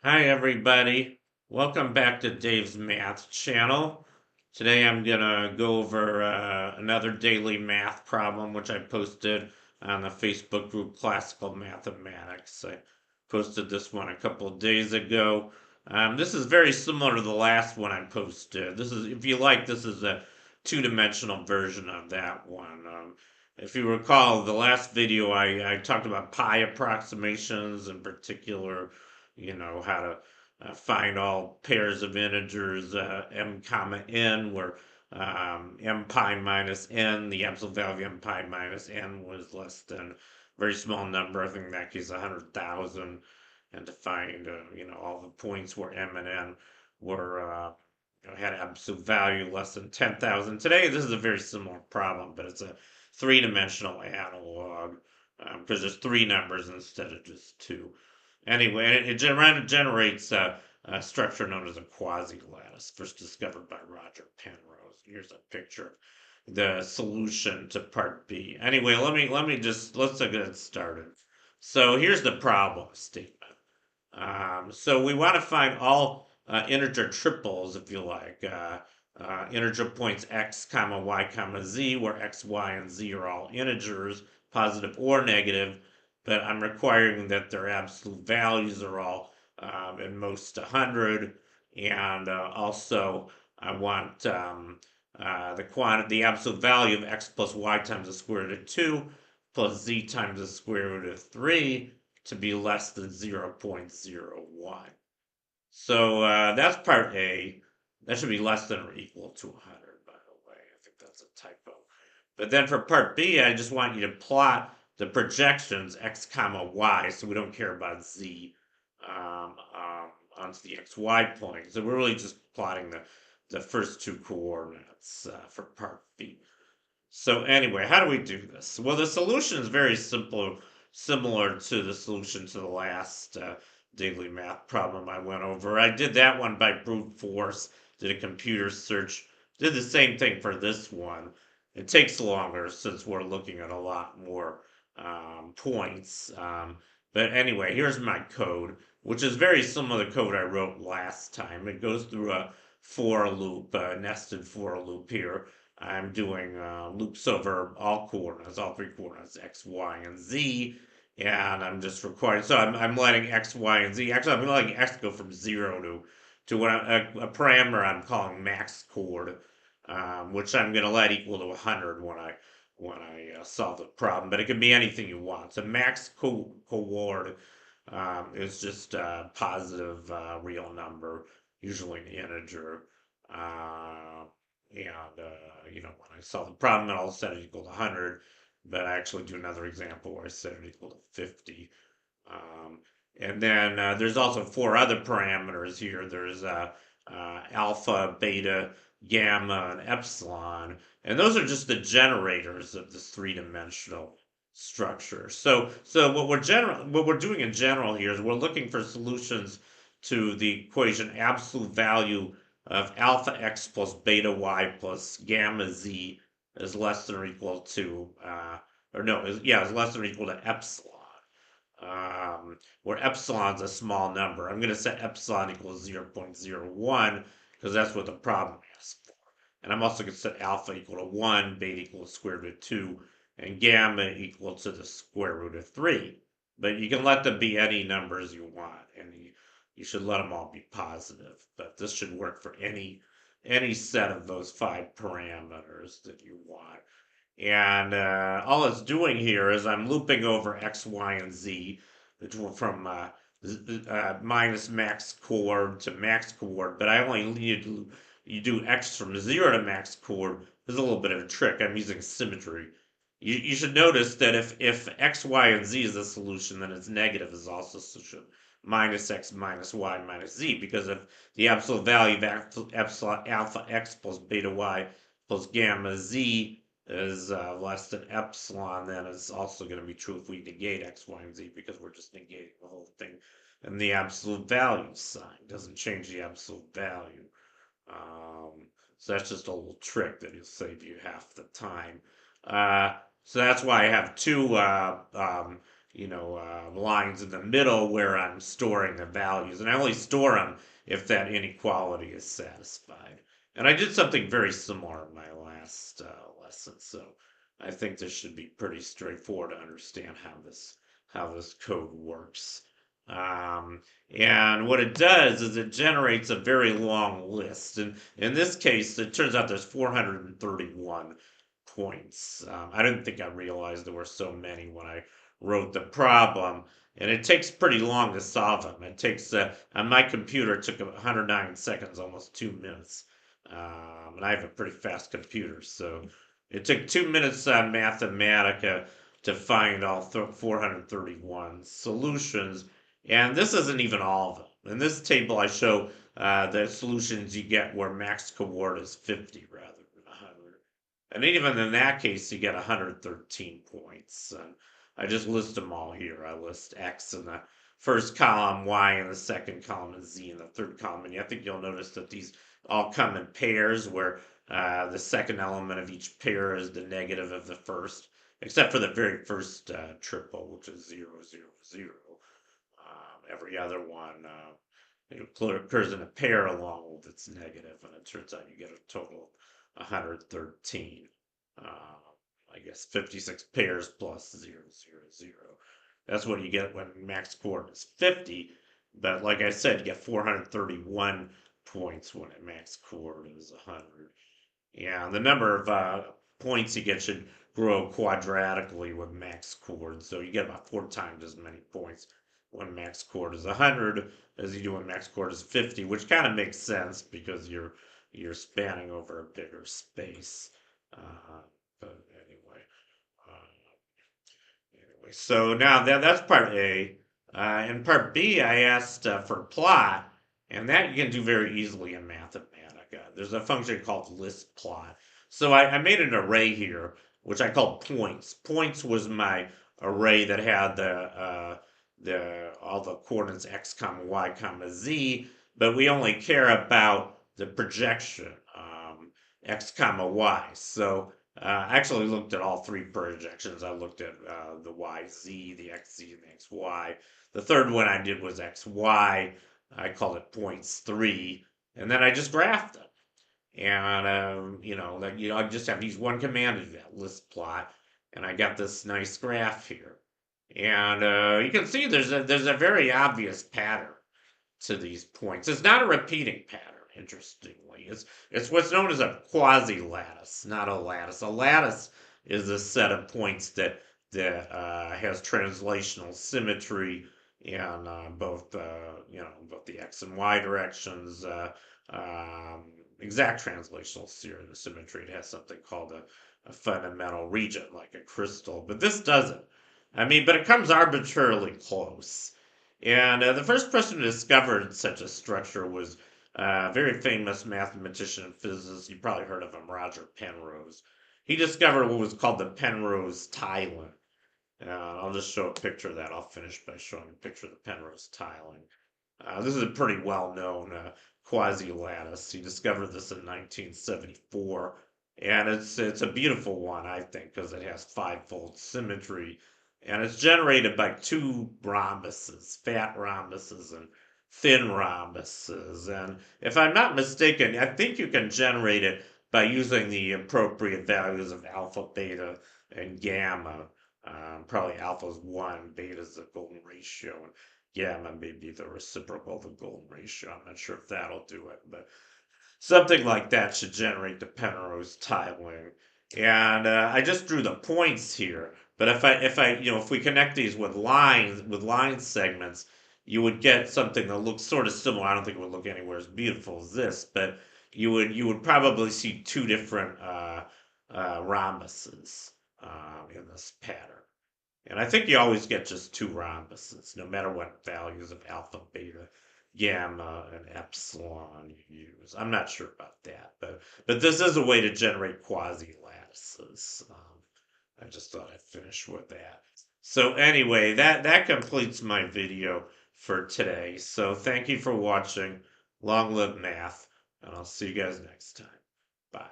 Hi everybody, welcome back to Dave's Math channel. Today I'm gonna go over another daily math problem which I posted on the Facebook group Classical Mathematics. I posted this one a couple of days ago. This is very similar to the last one I posted. This is, if you like, this is a two-dimensional version of that one. If you recall, the last video I talked about pi approximations in particular, how to find all pairs of integers m comma n, where m pi minus n, the absolute value of m pi minus n was less than a very small number, I think in that case 100,000, and to find all the points where m and n were had absolute value less than 10,000. Today this is a very similar problem, but it's a three-dimensional analog because there's three numbers instead of just two. Anyway, it generates a structure known as a quasilattice, first discovered by Roger Penrose. Here's a picture of the solution to part B. Anyway, let's get started. So here's the problem statement. So we want to find all integer triples, if you like, integer points x comma y comma z, where x, y, and z are all integers, positive or negative, but I'm requiring that their absolute values are all at most 100, and also I want the absolute value of x plus y times the square root of 2 plus z times the square root of 3 to be less than 0.01. So that's part A. That should be less than or equal to 100, by the way. I think that's a typo. But then for part B, I just want you to plot the projections x comma y, so we don't care about z onto the xy point. So we're really just plotting the first two coordinates for part B. So anyway, how do we do this? Well, the solution is very simple, similar to the solution to the last daily math problem I went over. I did that one by brute force, did a computer search, did the same thing for this one. It takes longer since we're looking at a lot more points. But anyway, here's my code, which is very similar to the code I wrote last time. It goes through a for loop, a nested for loop here. I'm doing loops over all coordinates, all three coordinates, x, y, and z, and I'm just requiring. So I'm letting x, y, and z. Actually, I'm letting x go from 0 to what a parameter I'm calling max chord, which I'm going to let equal to 100 when I solve the problem. But it can be anything you want. So max chord is just a positive real number, usually an integer. And when I solve the problem, I'll set it equal to 100, but I actually do another example where I set it equal to 50. Um, and then there's also four other parameters here. There's alpha, beta, gamma, and epsilon. And those are just the generators of this three-dimensional structure. So what we're doing in general here is we're looking for solutions to the equation absolute value of alpha x plus beta y plus gamma z is less than or equal to is less than or equal to epsilon, where epsilon's a small number. I'm going to set epsilon equals 0.01 because that's what the problem asks for. And I'm also going to set alpha equal to 1, beta equal to square root of 2, and gamma equal to the square root of 3. But you can let them be any numbers you want, and you should let them all be positive. But this should work for any set of those five parameters that you want. And all it's doing here is I'm looping over x, y, and z from minus max chord to max chord, but I only need to you do x from 0 to max chord. There's a little bit of a trick. I'm using symmetry. You should notice that if x, y, and z is the solution, then its negative is also a solution. Minus x minus y minus z, because if the absolute value of epsilon alpha x plus beta y plus gamma z is less than epsilon, then it's also going to be true if we negate x, y, and z, because we're just negating the whole thing. And the absolute value sign doesn't change the absolute value. So that's just a little trick that will save you half the time. So that's why I have two lines in the middle where I'm storing the values, and I only store them if that inequality is satisfied. And I did something very similar in my last lesson, so I think this should be pretty straightforward to understand how this code works. Um, and what it does is it generates a very long list. And in this case, it turns out there's 431 points. I didn't think I realized there were so many when I wrote the problem. And it takes pretty long to solve them. It takes, on my computer, it took 109 seconds, almost 2 minutes. And I have a pretty fast computer. So it took 2 minutes on Mathematica to find all 431 solutions. And this isn't even all of them. In this table, I show the solutions you get where max coord is 50 rather than 100. And even in that case, you get 113 points. And I just list them all here. I list X in the first column, Y in the second column, and Z in the third column. And I think you'll notice that these all come in pairs where the second element of each pair is the negative of the first, except for the very first triple, which is 0, 0, 0. Every other one occurs in a pair along with its negative, and it turns out you get a total of 113. I guess 56 pairs plus 0, 0, 0. That's what you get when max coord is 50. But like I said, you get 431 points when max coord is 100. Yeah, the number of points you get should grow quadratically with max coord. So you get about 4 times as many points when max coord is 100 as you do when max coord is 50, which kind of makes sense because you're spanning over a bigger space. But anyway, so now that's part A. In part B, I asked for plot, and that you can do very easily in Mathematica. There's a function called list plot. So I made an array here, which I called points. Points was my array that had the all the coordinates x comma y comma z, but we only care about the projection x comma y. So I actually looked at all three projections. I looked at the YZ, the XZ, and the XY. The third one I did was XY. I called it points 3. And then I just graphed them. And, I just have to use one command to do that, list plot. And I got this nice graph here. And you can see there's a very obvious pattern to these points. It's not a repeating pattern, interestingly. It's what's known as a quasilattice, not a lattice. A lattice is a set of points that has translational symmetry in both the x and y directions. Exact translational symmetry. It has something called a fundamental region, like a crystal, but this doesn't. But it comes arbitrarily close. And the first person who discovered such a structure was a very famous mathematician and physicist. You probably heard of him, Roger Penrose. He discovered what was called the Penrose tiling. I'll just show a picture of that. I'll finish by showing a picture of the Penrose tiling. This is a pretty well-known quasi-lattice. He discovered this in 1974, and it's a beautiful one, I think, because it has five-fold symmetry, and it's generated by two rhombuses, fat rhombuses and thin rhombuses. And if I'm not mistaken, I think you can generate it by using the appropriate values of alpha, beta, and gamma. Probably alpha is 1, beta is the golden ratio, and gamma may be the reciprocal of the golden ratio. I'm not sure if that'll do it, but something like that should generate the Penrose tiling. And I just drew the points here. But if we connect these with line segments, you would get something that looks sort of similar. I don't think it would look anywhere as beautiful as this, but you would probably see two different rhombuses in this pattern. And I think you always get just two rhombuses, no matter what values of alpha, beta, gamma, and epsilon you use. I'm not sure about that, but this is a way to generate quasi-lattices. I just thought I'd finish with that. So anyway, that completes my video for today. So thank you for watching. Long live math, and I'll see you guys next time. Bye.